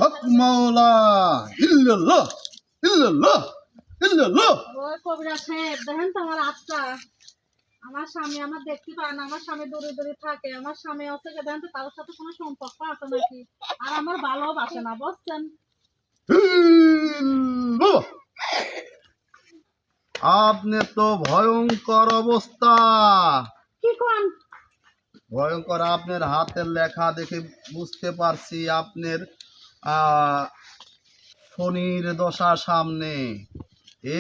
হক মাওলা ইল্লাল্লাহ ইল্লাল্লাহ ইল্লাল্লাহ। ওই কবিরা সাহেব দেখেন তো আমার আত্মা, আমার স্বামী আমার দেখতে পায় না, আমার স্বামী দূরে দূরে থাকে, আমার স্বামী হচ্ছে দেখেন তো তার সাথে কোনো সম্পর্ক আছে নাকি, আর আমার ভালোবাসে না, বুঝছেন? ইল্লাল্লাহ। আপনি তো ভয়ঙ্কর অবস্থা, কি কোন? ভয়ঙ্কর। আপনার হাতের লেখা দেখে বুঝতে পারছি আপনার আহ, শনির দশা সামনে।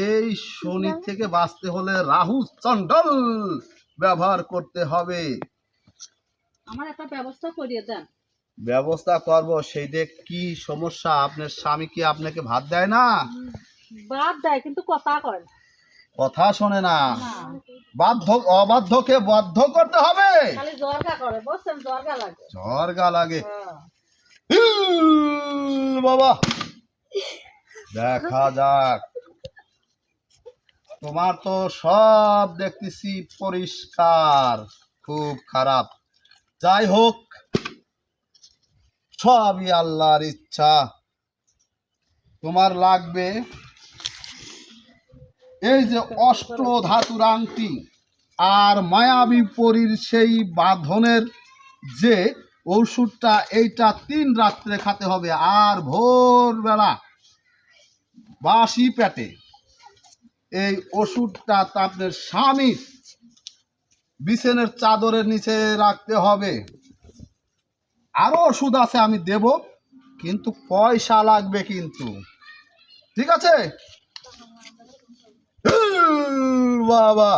এই শনি থেকে বাঁচতে হলে রাহু চণ্ডল ব্যবহার করতে হবে। আমার একটা ব্যবস্থা করিয়ে দেন। ব্যবস্থা করব। সেই দেখ কি সমস্যা, আপনার স্বামী কি আপনাকে ভাত দেয় না? বাদ দেয় কিন্তু কথা কয় না। কথা শোনে না? না, বাধ্য অবাধ্যকে বাধ্য করতে হবে। খালি জর্গা করে, বুঝছেন? জর্গা লাগে। ঝরগা লাগে। হ্যাঁ। বাবা দেখা যাক। তোমার তো সব দেখতেছি পরিষ্কার, খুব খারাপ। যাই হোক, সবই আল্লাহর ইচ্ছা। তোমার লাগবে এই যে অষ্ট ধাতুর আংটি আর মায়াবী পরীর সেই বাঁধনের যে ওষুধটা, এইটা 3 রাত্রে খেতে হবে। আর ভোরবেলা বাসি পেটে এই ওষুধটা আপনার স্বামীর বিছানার চাদরের নিচে রাখতে হবে। আরো ওষুধ আছে আমি দেব, কিন্তু পয়সা লাগবে কিন্তু। ঠিক আছে? বাবা